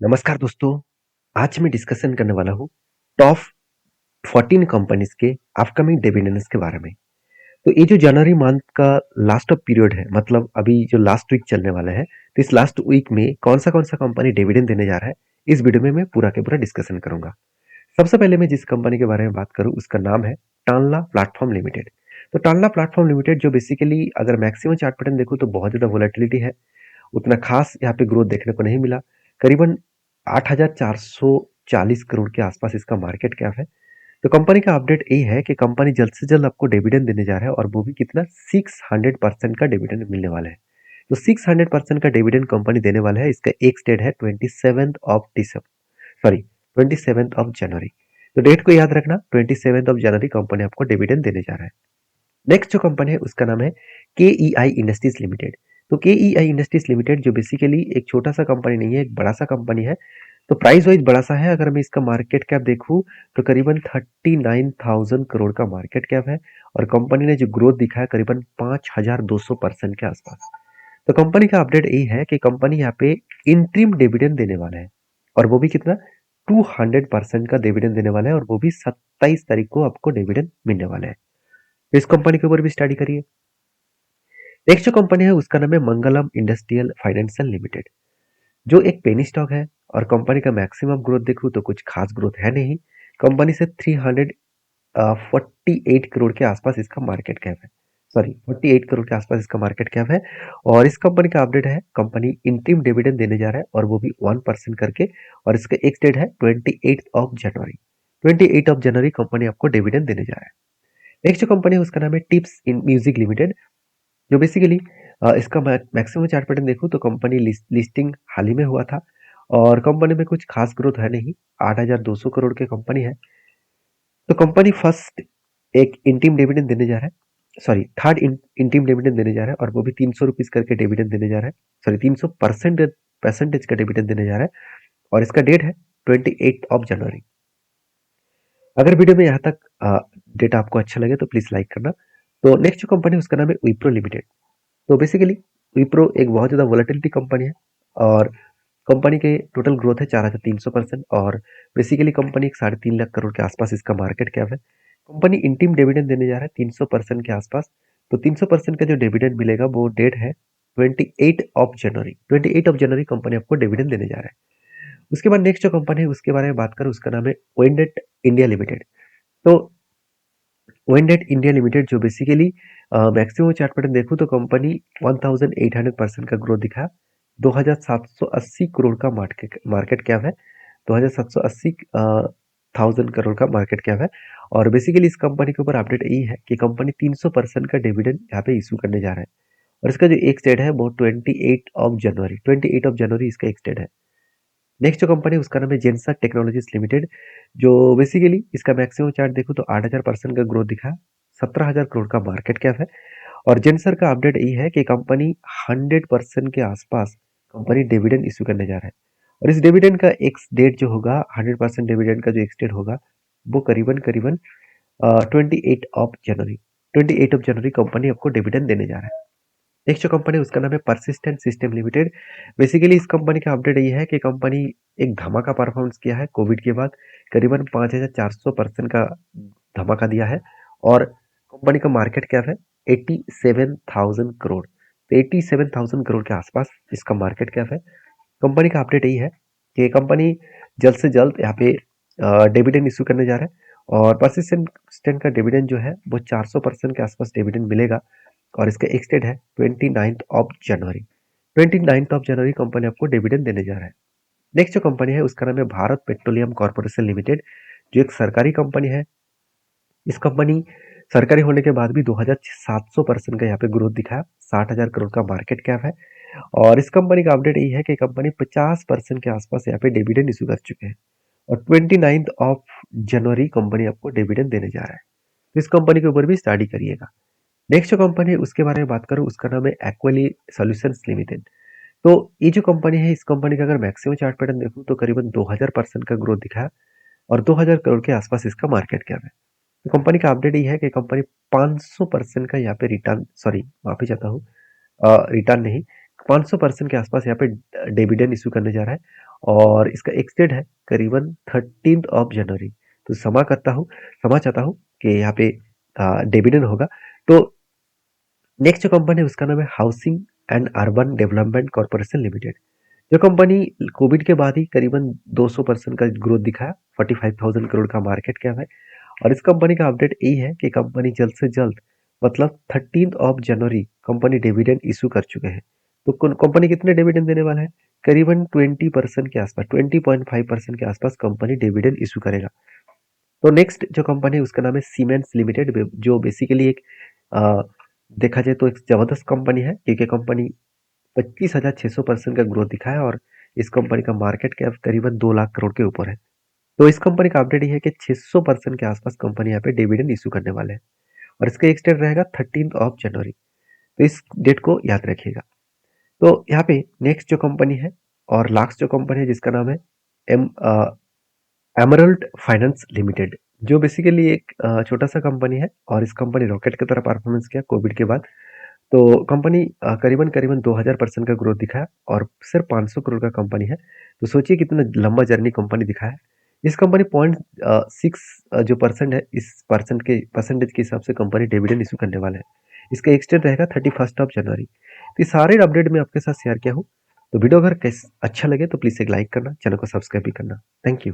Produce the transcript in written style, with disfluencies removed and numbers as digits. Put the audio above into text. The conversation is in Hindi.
नमस्कार दोस्तों। आज मैं डिस्कशन करने वाला हूँ टॉप 14 कंपनीज के अपकमिंग डिविडेंड्स के बारे में। तो ये जो जनवरी मंथ का लास्ट ऑफ पीरियड है, मतलब अभी जो लास्ट वीक चलने वाला है, तो इस लास्ट वीक में कौन सा कंपनी डिविडेंड देने जा रहा है, इस वीडियो में मैं पूरा के पूरा डिस्कशन करूंगा। सबसे पहले मैं जिस कंपनी के बारे में बात करूँ उसका नाम है टानला प्लेटफॉर्म लिमिटेड। तो टानला प्लेटफॉर्म लिमिटेड जो बेसिकली अगर मैक्सिमम चार्ट पैटर्न देखूँ तो बहुत ज़्यादा वोलेटिलिटी है, उतना खास यहाँ पे ग्रोथ देखने को नहीं मिला। करीबन 8,440 करोड़ के आसपास इसका मार्केट कैप है। तो कंपनी का अपडेट यही है कि कंपनी जल्द से जल्द आपको डिविडेंड देने जा रहा है और वो भी कितना 600% का डिविडेंड मिलने वाला है। तो 600% का डिविडेंड कंपनी देने वाला है। इसका एक डेट है 27 ऑफ जनवरी। तो डेट को याद रखना, 27 ऑफ जनवरी कंपनी आपको डिविडेंड देने जा रहा है। नेक्स्ट जो कंपनी है उसका नाम है के ई आई इंडस्ट्रीज लिमिटेड। तो के ई आई इंडस्ट्रीज लिमिटेड जो बेसिकली एक छोटा सा कंपनी नहीं है, एक बड़ा सा कंपनी है। तो प्राइस वाइज बड़ा सा है। अगर मैं इसका मार्केट कैप देखूं तो करीबन 39,000 करोड़ का मार्केट कैप है और कंपनी ने जो ग्रोथ दिखा है करीबन 5,200% के आसपास। तो कंपनी का अपडेट यही है कि कंपनी यहाँ पे इंट्रीम डिविडेंड देने वाला है और वो भी कितना 200% का डिविडेंड देने वाला है और वो भी 27 तारीख को आपको डिविडेंड मिलने वाला है। तो इस कंपनी के ऊपर भी स्टडी करिए। नेक्स्ट जो कंपनी है उसका नाम है मंगलम इंडस्ट्रियल फाइनेंशियल लिमिटेड, जो एक पेनी स्टॉक है और कंपनी का मैक्सिमम ग्रोथ देखूं तो कुछ खास ग्रोथ है नहीं। कंपनी से 348 करोड़ के आसपास इसका मार्केट कैप है। सॉरी, 48 करोड़ के आसपास इसका मार्केट कैप है। और इस कंपनी का अपडेट है, कंपनी इंटीम डिविडेंड देने जा रहा है और वो भी 1% करके। और इसका एक डेट है 28 of January. 28 of January company आपको डिविडेंड देने जा रहा है। नेक्स्ट जो कंपनी है उसका नाम है टिप्स इन म्यूजिक लिमिटेड, जो बेसिकली इसका मैक्सिमम चार्ट पैटर्न देखूं तो कंपनी लिस्टिंग हाल ही में हुआ था और कंपनी में कुछ खास ग्रोथ है नहीं। 8,200 करोड़ की कंपनी है। तो कंपनी फर्स्ट एक इंटीम डिविडेंड देने जा रहा है, सॉरी थर्ड इंटीम डिविडेंड देने जा रहा है और वो भी 300 रुपीज करके डिविडेंड देने जा रहा है। सॉरी, 300% का डिविडेंड देने जा रहा है और इसका डेट है 28 ऑफ जनवरी। अगर वीडियो में यहाँ तक डेटा आपको अच्छा लगे तो प्लीज लाइक करना। तो नेक्स्ट जो कंपनी है उसका नाम है विप्रो लिमिटेड। तो बेसिकली विप्रो एक बहुत ज़्यादा वोलेटिलिटी कंपनी है और कंपनी के टोटल ग्रोथ है 4,300% और बेसिकली कंपनी 3.5 लाख करोड़ के आसपास इसका मार्केट कैप है। कंपनी इंटीम डिविडेंड देने जा रहा है 300% के आसपास। तो 300% का जो डिविडेंड मिलेगा वो डेट है 28 of January. 28 of January company आपको डिविडेंड देने जा रहा है। उसके बाद नेक्स्ट जो कंपनी है उसके बारे में बात करूँ उसका नाम है ओइंडेट इंडिया लिमिटेड। तो ओइंडेट इंडिया लिमिटेड जो बेसिकली मैक्सिमम चार्ट पैटर्न देखूं तो कंपनी 1800% का ग्रोथ दिखा। 2780 करोड़ का मार्केट कैप है। 2780 थाउजेंड करोड़ का मार्केट कैप है। और बेसिकली इस कंपनी के ऊपर अपडेट यही है कि कंपनी 300% का डिविडेंड यहाँ पे इशू करने जा रहा है और इसका जो एक स्टेट है वो 28 ऑफ जनवरी। 28 ऑफ जनवरी इसका एक स्टेट है। नेक्स्ट जो कंपनी है उसका नाम है जेंसा टेक्नोलॉजीज लिमिटेड, जो बेसिकली इसका मैक्सिमम चार्ट देखो तो 8,000% का ग्रोथ दिखा। 17,000 करोड़ का मार्केट कैप है और जेंसर का अपडेट यही है कि कंपनी 100% के आसपास कंपनी डिविडेंड इश्यू करने जा रहा है और इस डिविडेंड का एक डेट जो होगा, 100% डिविडेंड का जो एक डेट होगा वो करीबन करीबन 28 of January. 28 of January company आपको डिविडेंड देने जा रहा है। नेक्स्ट जो कंपनी है उसका नाम है परसिस्टेंट सिस्टम लिमिटेड। बेसिकली इस कंपनी का अपडेट ये है कि कंपनी एक धमाका परफॉर्मेंस किया है कोविड के बाद। करीबन 5,400% का धमाका दिया है और कंपनी का मार्केट कैप है 87,000 करोड़। तो 87,000 करोड़ के आसपास इसका मार्केट कैप है। कंपनी का अपडेट यही है कि कंपनी जल्द से जल्द यहाँ पे डिविडेंड इशू करने जा रहा है और परसिस्टेंट का डिविडेंड जो है वो 400% के आसपास डिविडेंड मिलेगा और इसका एक डेट है 29 of January. 29 of January company आपको डिविडेंड देने जा रहा है। नेक्स्ट जो कंपनी है उसका नाम है भारत पेट्रोलियम कॉर्पोरेशन लिमिटेड, जो एक सरकारी कंपनी है। इस कंपनी सरकारी होने के बाद भी 2,700% का यहाँ पे ग्रोथ दिखा। 60,000 करोड़ का मार्केट कैप है और इस कंपनी का अपडेट यही है कि कंपनी 50% के आसपास यहाँ पे डिविडेंड इशू कर चुके हैं और 29 ऑफ जनवरी कंपनी आपको डिविडेंड देने जा रहा है। तो इस कंपनी के ऊपर भी स्टडी करिएगा। नेक्स्ट जो कंपनी है उसके बारे में बात करूँ उसका नाम है एक्वेली सॉल्यूशंस लिमिटेड। तो ये जो कंपनी है इस कंपनी का अगर मैक्सिमम चार्ट पैटर्न देखूं तो करीबन 2000% का ग्रोथ दिखा है और 2000 करोड़ के आसपास इसका मार्केट कैप है। तो कंपनी का अपडेट ये है कि कंपनी 500% का यहाँ पे रिटर्न, सॉरी माफी चाहता हूँ, रिटर्न नहीं, 500% के आसपास यहाँ पे डिविडेंड इशू करने जा रहा है और इसका एक्स डेट है करीबन 13 जनवरी। तो क्षमा चाहता हूँ कि यहाँ पे डिविडेंड होगा। तो नेक्स्ट जो कंपनी है उसका नाम है housing and urban development corporation limited. जो कंपनी कोविड के बाद ही करीबन 200% का ग्रोथ दिखाया, 45,000 करोड़ का मार्केट कैप है। और इस कंपनी का अपडेट यही है कि कंपनी जल्द से जल्द मतलब 13 जनवरी कंपनी डिविडेंड इशू कर चुके हैं। तो कंपनी कितने डिविडेंड देने वाला है? करीबन 20% के आसपास, 20.5% के आसपास कंपनी डिविडेंड इशू करेगा। तो नेक्स्ट जो कंपनी है उसका नाम है सीमेंट्स लिमिटेड, जो बेसिकली एक अ, देखा जाए तो एक जबरदस्त कंपनी है, क्योंकि कंपनी 25,600% का ग्रोथ दिखाया और इस कंपनी का मार्केट कैप करीबन 2 लाख करोड़ के ऊपर है। तो इस कंपनी का अपडेट ये है कि 600% के आसपास कंपनी यहाँ पे डिविडेंड इशू करने वाले हैं और इसका एक डेट रहेगा 13 जनवरी। तो इस डेट को याद रखिएगा। तो यहाँ पे नेक्स्ट जो कंपनी है और लास्ट जो कंपनी है जिसका नाम है एम एमरल्ड फाइनेंस लिमिटेड, जो बेसिकली एक छोटा सा कंपनी है और इस कंपनी रॉकेट की तरह परफॉर्मेंस किया कोविड के बाद। तो कंपनी करीबन करीबन 2000% का ग्रोथ दिखाया और सिर्फ 500 करोड़ का कंपनी है। तो सोचिए कितना लंबा जर्नी कंपनी दिखाया है। इस कंपनी 0.6 जो परसेंट है, इस परसेंटेज के हिसाब से कंपनी डिविडेंड इशू करने वाला है। इसका एक्सटेंड रहेगा 31 जनवरी। तो ये सारे अपडेट मैं आपके साथ शेयर किया हूँ। तो वीडियो अगर अच्छा लगे तो प्लीज़ एक लाइक करना, चैनल को सब्सक्राइब भी करना। Thank you.